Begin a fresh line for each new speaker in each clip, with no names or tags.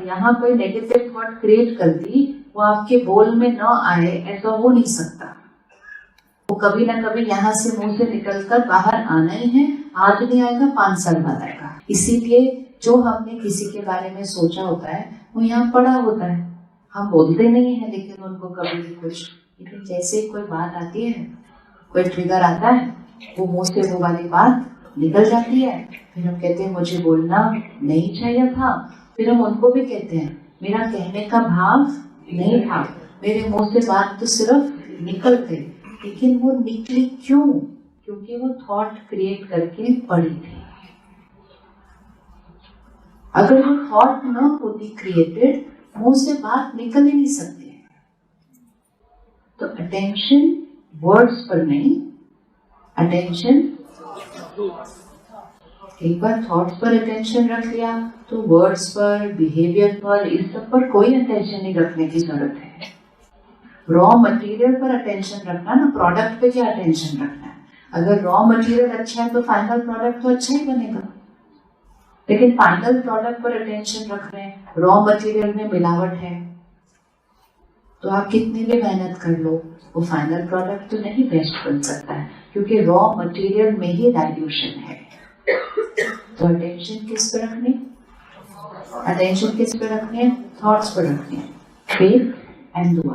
यहाँ कोई negative thought create कर दी, वो आपके बोल में न आए ऐसा हो नहीं सकता। वो कभी ना कभी यहाँ से मुंह से निकलकर बाहर आना ही है। आज नहीं आएगा, 5 साल बाद आएगा। इसीलिए जो हमने किसी के बारे में सोचा होता है वो यहाँ पड़ा होता है। हम बोलते नहीं है लेकिन उनको कभी भी कुछ, लेकिन जैसे ही कोई बात आती है, कोई ट्रिगर आता है, वो मुंह से वो वाली बात निकल जाती है। फिर हम कहते हैं मुझे बोलना नहीं चाहिए था। फिर हम उनको भी कहते हैं मेरा कहने का भाव नहीं था, मेरे मुंह से बात तो सिर्फ निकल गई। लेकिन वो निकली क्यों? क्योंकि वो थॉट क्रिएट करके पड़ी थी। अगर वो थॉट न होती क्रिएटेड, मुंह से बात निकल ही नहीं सकती है। तो अटेंशन वर्ड्स पर नहीं, अटेंशन एक बार थॉट्स पर अटेंशन रख लिया तो वर्ड्स पर, बिहेवियर पर, इस सब पर कोई अटेंशन नहीं रखने की जरूरत है। रॉ मटेरियल पर अटेंशन रखना ना, प्रोडक्ट पे क्या अटेंशन रखना है। अगर रॉ मटेरियल अच्छा है तो फाइनल प्रोडक्ट तो अच्छा ही बनेगा। लेकिन फाइनल प्रोडक्ट पर अटेंशन रख रहे हैं, रॉ मटेरियल में मिलावट है, तो आप कितनी भी मेहनत कर लो वो फाइनल प्रोडक्ट तो नहीं बेस्ट बन सकता है, क्योंकि रॉ मटेरियल में ही डाइल्यूशन है। तो अटेंशन किस पे रखनी? अटेंशन किस पे रखनी है? थॉट्स पे रखनी है। फेथ एंड दुआ,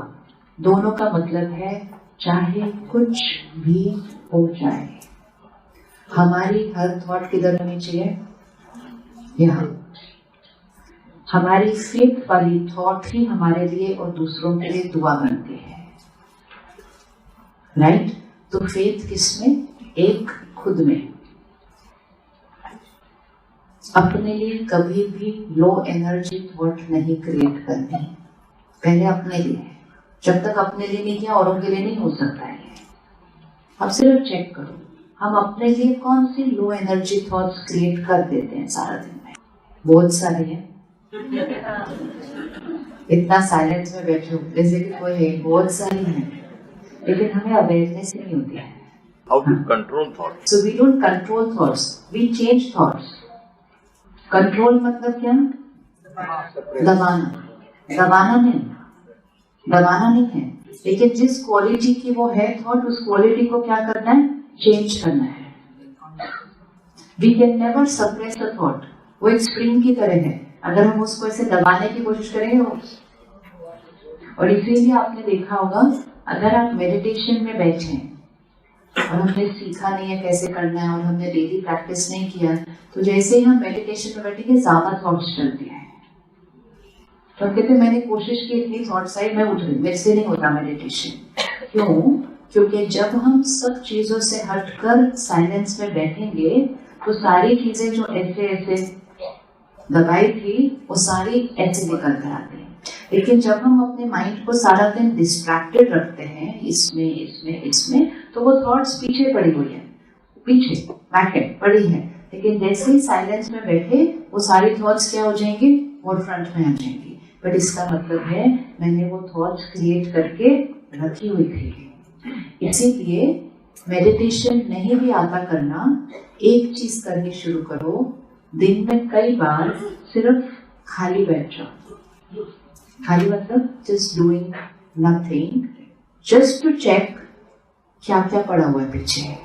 दोनों का मतलब है चाहे कुछ भी हो जाए, हमारी हर थॉट किधर होनी चाहिए? यहाँ। हमारी फेथ वाली थॉट ही हमारे लिए और दूसरों के लिए दुआ बनती है। राइट? तो फेथ किसमें? एक खुद में। अपने लिए कभी भी लो एनर्जी थॉट नहीं क्रिएट करनी, पहले अपने लिए। जब तक अपने लिए नहीं किया औरों के लिए नहीं हो सकता है। अब सिर्फ चेक करो हम अपने लिए कौन सी लो एनर्जी थॉट्स क्रिएट कर देते हैं सारा दिन में। बहुत सारे हैं। इतना साइलेंस में बैठे हो जैसे कि कोई है, बहुत सारी है, लेकिन हमें अवेयरनेस नहीं होती है।
How to control thoughts?
So we don't control thoughts, we change thoughts. Control मतलब क्या? दबाना। दबाना नहीं है, लेकिन जिस क्वालिटी की वो है थॉट, उस क्वालिटी को क्या करना है? चेंज करना है। We can never suppress a thought. वो एक स्प्रिंग की तरह है, अगर हम उसको ऐसे दबाने की कोशिश करेंगे वो। और इसीलिए आपने देखा होगा अगर आप मेडिटेशन में बैठे और हमने सीखा नहीं है कैसे करना है और हमने डेली प्रैक्टिस नहीं किया, तो जैसे ही हम मेडिटेशन में बैठेंगे ज्यादा थॉट्स चलती हैं। तो हम कहते मैंने कोशिश की, इतनी थॉट्स आई, मैं उठ गई, मेरे से नहीं होता मेडिटेशन। क्यों? क्योंकि जब हम सब चीजों से हटकर साइलेंस में बैठेंगे तो सारी चीजें जो ऐसे ऐसे दबाई थी वो सारी ऐसे निकल कर आती है। लेकिन जब हम अपने माइंड को सारा दिन डिस्ट्रैक्टेड रखते हैं इसमें, तो वो थॉट्स पीछे पड़ी हुई है, पीछे बैक पड़ी है। लेकिन जैसे ही साइलेंस में बैठे वो सारी थॉट्स क्या हो जाएंगी? और फ्रंट में आ जाएंगी। बट इसका मतलब है मैंने वो थॉट्स क्रिएट करके रखी हुई थी। इसीलिए मेडिटेशन नहीं भी आता करना, एक चीज करनी शुरू करो, दिन में कई बार सिर्फ खाली बैठ जाओ। खाली मतलब just doing nothing, just to check क्या क्या पड़ा हुआ है पीछे।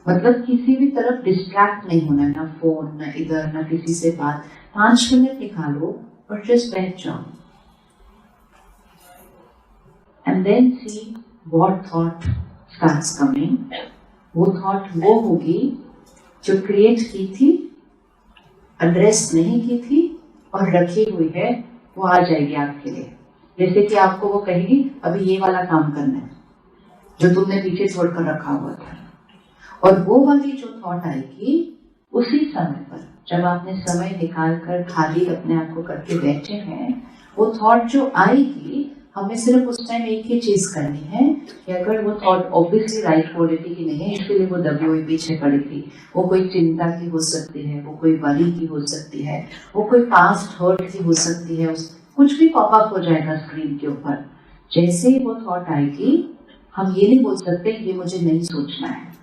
मतलब किसी भी तरफ डिस्ट्रैक्ट नहीं होना, ना फोन, ना इधर, ना किसी से बात। 5 मिनट निकालो और जस्ट बैठ जाओ and then see what thought starts coming. वो थॉट वो होगी जो क्रिएट की थी, एड्रेस नहीं की थी और रखी हुई है, वो आ जाएगी आपके लिए। जैसे कि आपको वो कहेगी अभी ये वाला काम करना है जो तुमने पीछे छोड़कर रखा हुआ था, और वो वाली जो थॉट आएगी उसी समय पर, जब आपने समय निकाल कर खाली अपने आप को करके बैठे हैं, वो थॉट जो आएगी हमें सिर्फ उस टाइम एक ही चीज करनी है कि अगर वो थॉट ऑब्वियसली राइट क्वालिटी की नहीं है, इसलिए वो दबी हुई पीछे पड़ी थी, वो कोई चिंता की हो सकती है, वो कोई वरी की हो सकती है, वो कोई पास्ट हर्ट की हो सकती है, कुछ भी पॉपअप हो जाएगा स्क्रीन के ऊपर। जैसे ही वो थॉट आएगी हम ये नहीं बोल सकते ये मुझे नहीं सोचना है।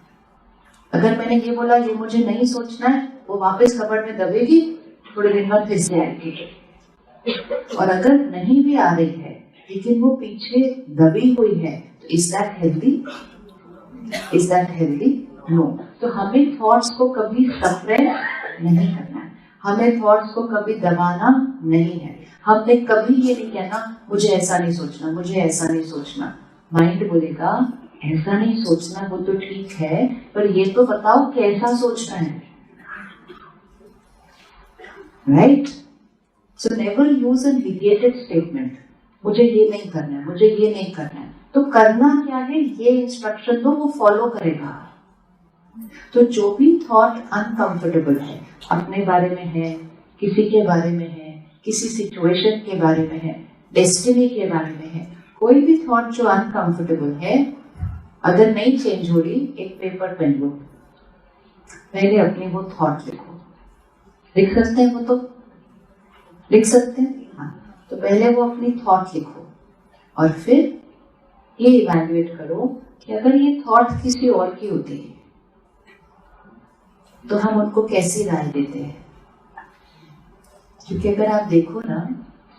अगर मैंने ये बोला ये मुझे नहीं सोचना है, वो वापस कपड़ में दबेगी, थोड़े दिन बाद फिर से आएगी। और अगर नहीं भी आ रही है लेकिन वो पीछे दबी हुई है, तो is that healthy? Is that healthy? No. तो हमें थॉट्स को कभी सप्रेस नहीं करना है, हमें थॉट्स को कभी दबाना नहीं है। हमने कभी ये नहीं कहना मुझे ऐसा नहीं सोचना, मुझे ऐसा नहीं सोचना। माइंड बोलेगा ऐसा नहीं सोचना वो तो ठीक है, पर ये तो बताओ कैसा सोचना है, right? So never use N negative statement, मुझे ये नहीं करना है, मुझे ये नहीं करना है। तो करना क्या है, ये इंस्ट्रक्शन दो, वो फॉलो करेगा। तो जो भी थॉट अनकंफर्टेबल है, अपने बारे में है, किसी के बारे में है, किसी सिचुएशन के बारे में है, डेस्टिनी के बारे में है, कोई भी थॉट जो अनकंफर्टेबल है, अगर नहीं चेंज हो रही, एक पेपर पेन लो, पहले अपनी वो थॉट लिखो। लिख सकते हैं? वो तो लिख सकते हैं, हाँ। तो पहले वो अपनी थॉट लिखो और फिर ये इवैल्यूएट करो कि अगर ये थॉट किसी और की होती है तो हम उनको कैसी राय देते हैं। क्योंकि अगर आप देखो ना,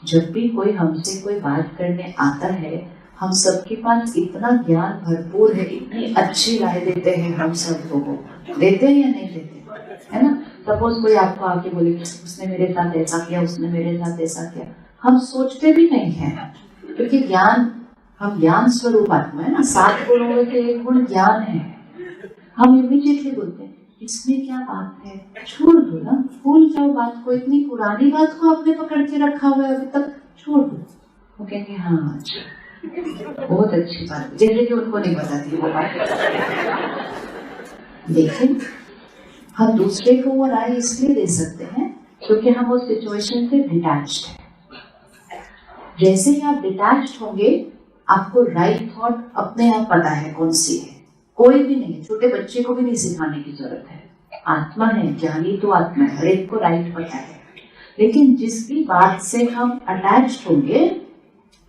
जब भी कोई हमसे कोई बात करने आता है, हम सबके पास इतना ज्ञान भरपूर है, इतनी अच्छी राय देते हैं हम सब लोगों को। देते हैं या नहीं देते, है ना? सपोज कोई आपको आके बोले उसने मेरे साथ ऐसा किया, उसने मेरे साथ ऐसा किया, हम सोचते भी नहीं है, क्योंकि ज्ञान, हम ज्ञान स्वरूप आत्मा है ना, 7 गुणों में से एक गुण ज्ञान है। हम इमीडिएटली बोलते हैं इसमें क्या बात है, छोड़ दो ना, भूल जाओ बात को, इतनी पुरानी बात को आपने पकड़ के रखा हुआ है अभी तक, छोड़ दो। वो कहेंगे हाँ अच्छा, बहुत अच्छी बात, जैसे कि उनको नहीं बताती वो बात। लेकिन हम दूसरे को वो राय इसलिए दे सकते हैं क्योंकि हम उस सिचुएशन से डिटैच्ड हैं। जैसे ही आप डिटैच्ड होंगे, आपको राइट थॉट अपने आप पता है कौन सी है। कोई भी नहीं, छोटे बच्चे को भी नहीं सिखाने की जरूरत है। आत्मा है, ज्ञानी तो आत्मा है, हर एक को राइट पता है। लेकिन जिस भी बात से हम अटैच्ड होंगे,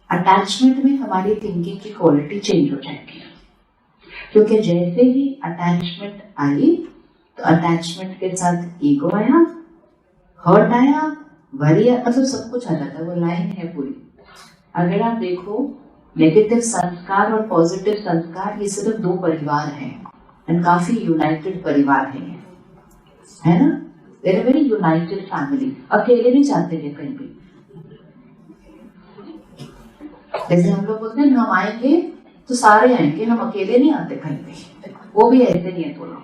अटैचमेंट में हमारी थिंकिंग की क्वालिटी चेंज हो जाएगी। क्योंकि जैसे ही अटैचमेंट आई, तो अटैचमेंट के साथ ईगो आया, हर्ट आया, वरी, मतलब सब कुछ आ जाता है। वो लाइन है पूरी। अगर आप देखो, नेगेटिव संस्कार और पॉजिटिव संस्कार, ये सिर्फ 2 परिवार हैं, एंड काफी यूनाइटेड परिवार हैं, है ना? They're a very united family. अकेले नहीं जाते हैं कहीं भी। जैसे हम लोग बोलते हैं हम आएंगे तो सारे आएंगे, हम अकेले नहीं आते कहीं भी। वो भी ऐसे नहीं है थोड़ा।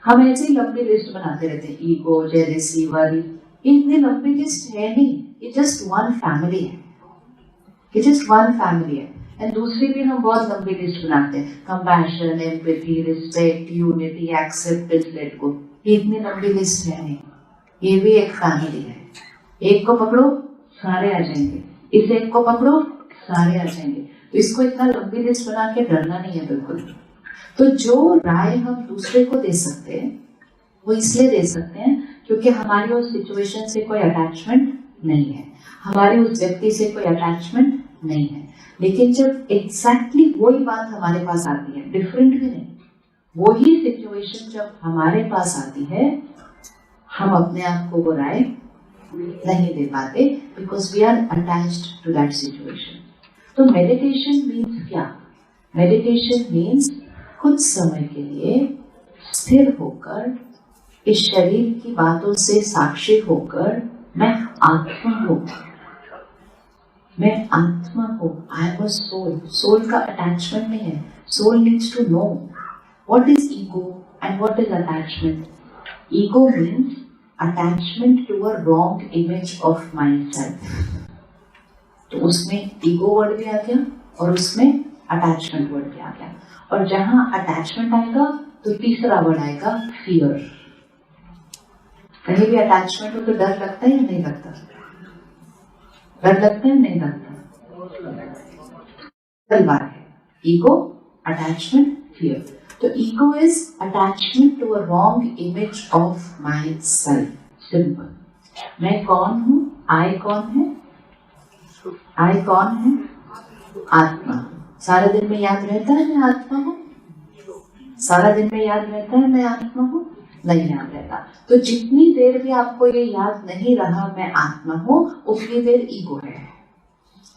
हम ऐसे ही लंबी लिस्ट बनाते रहते हैं, ईगो, जेलसी, वरी। इतनी लंबी लिस्ट है नहीं, ये जस्ट वन फैमिली है, ये जस्ट वन फैमिली है। एंड दूसरी भी हम बहुत लंबी लिस्ट बनाते हैं, compassion, empathy, respect, unity, acceptance, let go. ये इतनी लंबी लिस्ट है नहीं, ये भी एक फैमिली है। एक को पकड़ो सारे आ जाएंगे, इस एक को पकड़ो सारे आ जाएंगे। तो इसको इतना लंबी लिस्ट बना के डरना नहीं है बिल्कुल। तो जो राय हम दूसरे को दे सकते हैं, वो इसलिए दे सकते हैं क्योंकि हमारी उस सिचुएशन से कोई अटैचमेंट नहीं है, हमारी उस व्यक्ति से कोई अटैचमेंट नहीं है। लेकिन जब एग्जैक्टली वही बात हमारे पास आती है, डिफरेंट भी नहीं, वही सिचुएशन जब हमारे पास आती है, हम अपने आप को वो राय नहीं दे पाते, because we are attached to that situation. तो मेडिटेशन मीन्स क्या? मेडिटेशन मीन्स कुछ समय के लिए स्थिर होकर, इस शरीर की बातों से साक्षी होकर, मैं आत्मा हूँ, मैं आत्मा हूँ, I am a soul. Soul का अटैचमेंट नहीं है। Soul needs to know what is ego and what is attachment. Ego means attachment to a wrong image of my self. तो उसमें ईगो वर्ड भी आ गया और उसमें अटैचमेंट वर्ड भी आ गया। और जहां अटैचमेंट आएगा तो तीसरा वर्ड आएगा फियर। कहीं भी अटैचमेंट हो तो डर लगता है या नहीं लगता? डर लगता है नहीं लगता? बात है ईगो, अटैचमेंट, फियर। तो ego is attachment to a wrong image of my self. Simple. मैं कौन हूं? आई कौन है? आई कौन है? आत्मा। सारा दिन में याद रहता है मैं आत्मा हूं? सारा दिन में याद रहता है मैं आत्मा हूं? नहीं याद रहता। तो जितनी देर भी आपको ये याद नहीं रहा मैं आत्मा हूँ, उतनी देर ईगो है,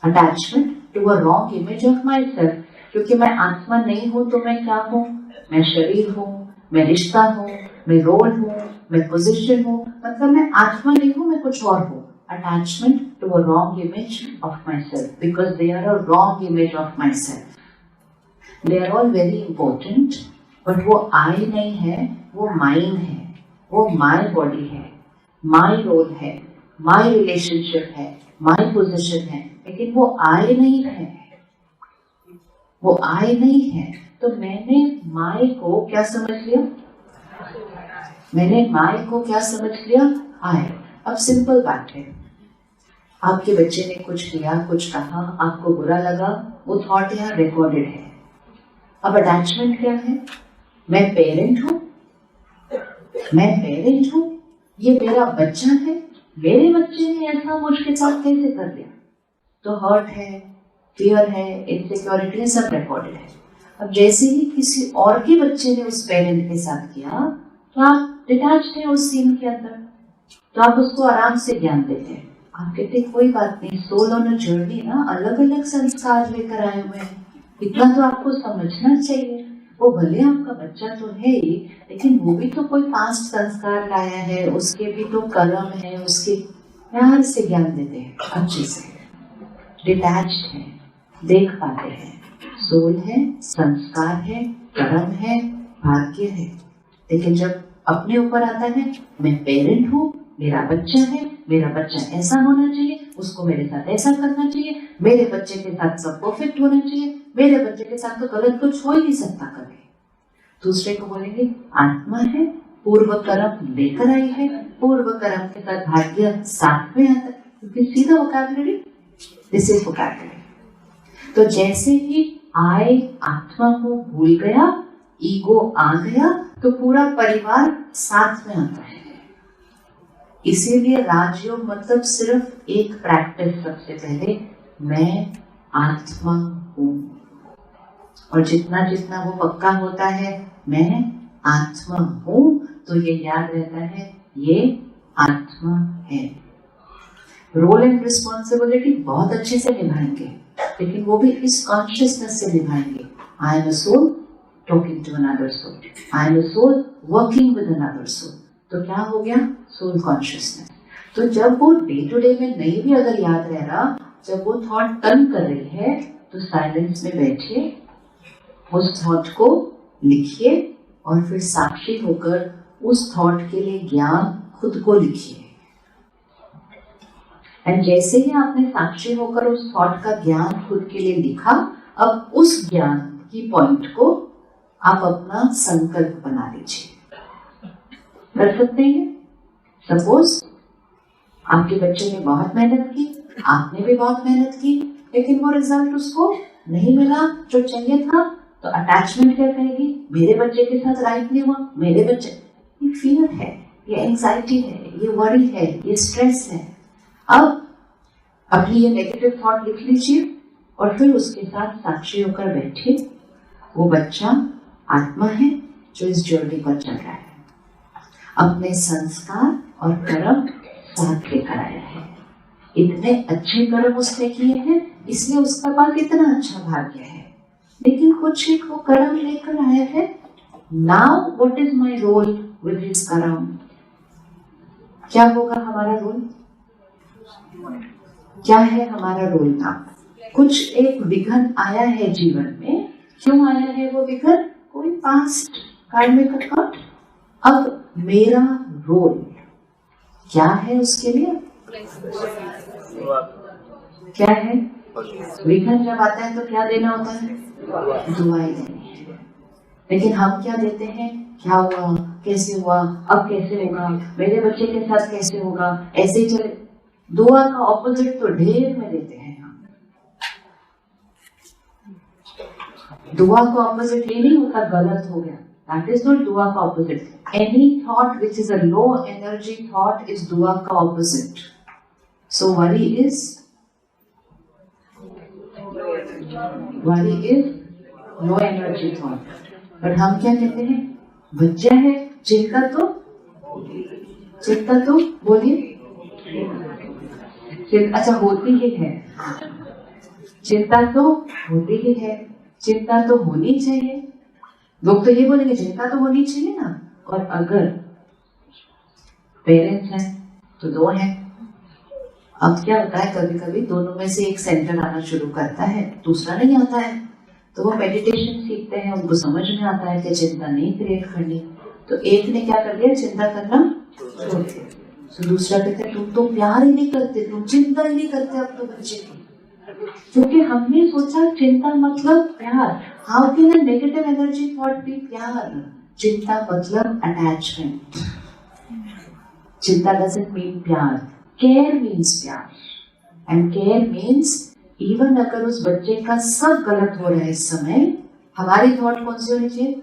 attachment to a wrong image of my self. क्योंकि मैं आत्मा नहीं हूँ तो मैं क्या हूँ? मैं शरीर हूँ, मैं रिश्ता हूँ, मैं रोल हूँ, मैं पोजीशन हूँ, मतलब मैं आत्मा नहीं हूँ, मैं कुछ और हूँ। Attachment to a wrong image of myself, because they are a wrong image of myself. They are all very important, but वो I नहीं है, वो mine है, वो my body है, my role है, my relationship है, my position है, लेकिन वो I नहीं है, वो I नहीं है। तो मैंने my को क्या समझ लिया? मैंने my को क्या समझ लिया? I। अब सिंपल बात है, आपके बच्चे ने कुछ किया, कुछ कहा, आपको बुरा लगा, वो थॉट यहाँ रिकॉर्डेड है। अब अटैचमेंट क्या है? मैं पेरेंट हूँ, मैं पेरेंट हूँ, ये मेरा बच्चा है, मेरे बच्चे ने ऐसा मुझके साथ कैसे कर लिया? तो हर्ट है, फियर है, इनसिक्योरिटी, सब रिकॉर्डेड है। अब जैसे ही किसी और के बच्चे ने उस पेरेंट के साथ किया, तो आप डिटैच्ड हैं उस सीन के अंदर, तो आप उसको आराम से ज्ञान देते हैं। आप कहते कोई बात नहीं, सोल ऑन अ जर्नी ना, अलग अलग संस्कार लेकर आए हुए हैं, इतना तो आपको समझना चाहिए। वो भले आपका बच्चा तो है ही, लेकिन वो भी तो कोई पास्ट संस्कार लाया है, उसके भी तो कर्म है, उसके प्यार से ज्ञान देते हैं, अच्छे से डिटैच्ड है, देख पाते हैं। सोल है, संस्कार है, कर्म है, भाग्य है। लेकिन जब अपने ऊपर आता है, मैं पेरेंट हूँ, मेरा बच्चा है, मेरा बच्चा ऐसा होना चाहिए, उसको मेरे साथ ऐसा करना चाहिए, मेरे बच्चे के साथ सब परफेक्ट होना चाहिए, मेरे बच्चे के साथ तो गलत कुछ हो ही नहीं सकता कभी। दूसरे को बोलेंगे आत्मा है, पूर्व कर्म लेकर आई है, पूर्व कर्म के साथ भाग्य साथ में आता है, क्योंकि सीधा वोकैबुलरी, दिस इज वोकैबुलरी। तो जैसे ही आई आत्मा को भूल गया, ईगो आ गया, तो पूरा परिवार साथ में आता है। इसीलिए राजयोग मतलब सिर्फ एक प्रैक्टिस, सबसे पहले मैं आत्मा हूँ, और जितना जितना वो पक्का होता है मैं आत्मा हूँ, तो ये याद रहता है ये आत्मा है। रोल एंड रिस्पॉन्सिबिलिटी बहुत अच्छे से निभाएंगे, लेकिन वो भी इस कॉन्शियसनेस से निभाएंगे। I am a soul talking to another soul, I am a soul working with another soul. तो क्या हो गया? Soul consciousness. तो जब वो डे टू डे में नहीं भी अगर याद रह रहा, जब वो थॉट टर्न कर रही है, तो साइलेंस में बैठिए, उस थॉट को लिखिए, और फिर साक्षी होकर उस थॉट के लिए ज्ञान खुद को लिखिए। एंड जैसे ही आपने साक्षी होकर उस थॉट का ज्ञान खुद के लिए लिखा, अब उस ज्ञान की पॉइंट को आप अपना संकल्प बना लीजिए। कर सकते हैं? सपोज आपके बच्चे ने बहुत मेहनत की, आपने भी बहुत मेहनत की, लेकिन वो रिजल्ट उसको नहीं मिला जो चाहिए था, तो अटैचमेंट क्या कहेगी? मेरे बच्चे के साथ राइट नहीं हुआ, मेरे बच्चे। ये फियर है, ये एंजाइटी है, ये वरी है, ये स्ट्रेस है। अब अपनी ये नेगेटिव थॉट लिख लीजिए, और फिर उसके साथ साक्षी होकर बैठिए। वो बच्चा आत्मा है जो इस जर्नी पर चल रहा है, अपने संस्कार और कर्म साथ लेकर आया है। इतने अच्छे कर्म उसने किए हैं, इसलिए उसका पास इतना अच्छा भाग्य है। लेकिन कुछ एक वो कर्म लेकर आया है। Now what is my role with his karma? क्या होगा हमारा रोल? क्या है हमारा रोल नाउ? कुछ एक विघ्न आया है जीवन में। क्यों आया है वो विघ्न? कोई पास्ट कार्मिक अकाउंट। अब मेरा रोल क्या है उसके लिए? क्या है? विघ्न जब आता है तो क्या देना होता है? दुआएं देनी है। लेकिन हम क्या देते हैं? क्या हुआ, कैसे हुआ, अब कैसे होगा, मेरे बच्चे के साथ कैसे होगा, ऐसे ही चले। दुआ का ऑपोजिट तो ढेर में देते हैं हम। दुआ का ऑपोजिट ये नहीं होता गलत हो गया, that is not dua ka opposite. Any thought which is a low energy thought is dua ka opposite. So worry is low energy thought. But हम क्या कहते हैं? बच्चा है चिंता तो बोलिए, अच्छा होती ही है, चिंता तो होती ही है, चिंता तो होनी चाहिए। लोग तो ये बोलेंगे चिंता तो होनी चाहिए ना। और अगर पेरेंट्स हैं तो दो हैं, अब क्या होता है कभी कभी दोनों में से एक सेंटर आना शुरू करता है, दूसरा नहीं आता है, तो वो मेडिटेशन सीखते हैं, उनको समझ में आता है कि चिंता नहीं क्रिएट करनी, तो एक ने क्या कर दिया, चिंता करना छोड़ दिया। तो दूसरा कहता है तुम तो प्यार ही नहीं करते, तुम चिंता ही नहीं करते अब तो बच्चे की, क्योंकि हमने सोचा चिंता मतलब प्यार। How can a negative energy thought be pyaar? चिंता मतलब अटैचमेंट। चिंता doesn't mean pyaar, care means pyaar, and care means even अगर उस बच्चे का सब गलत हो रहा है इस समय, हमारी थॉट कौन सी होनी चाहिए?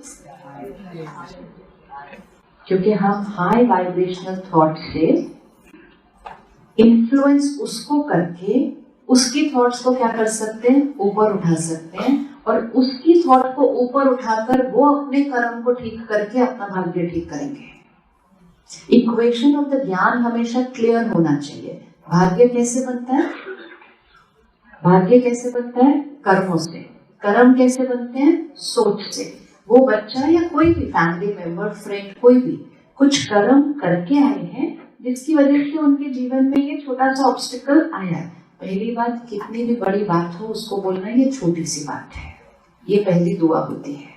क्योंकि हम हाई वाइब्रेशनल थॉट से इन्फ्लुएंस उसको करके उसकी थॉट्स को क्या कर सकते हैं, ऊपर उठा सकते हैं, और उसकी थॉट को ऊपर उठाकर वो अपने कर्म को ठीक करके अपना भाग्य ठीक करेंगे। इक्वेशन ऑफ द ज्ञान हमेशा क्लियर होना चाहिए। भाग्य कैसे बनता है? भाग्य कैसे बनता है? कर्मों से। कर्म कैसे बनते हैं? सोच से। वो बच्चा या कोई भी फैमिली मेंबर, फ्रेंड, कोई भी कुछ कर्म करके आए हैं जिसकी वजह से उनके जीवन में ये छोटा सा ऑब्स्टिकल आया। पहली बात, कितनी भी बड़ी बात हो उसको बोलना ये छोटी सी बात है, ये पहली दुआ होती है।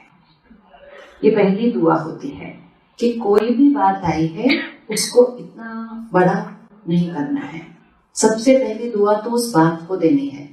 ये पहली दुआ होती है कि कोई भी बात आई है उसको इतना बड़ा नहीं करना है। सबसे पहली दुआ तो उस बात को देनी है।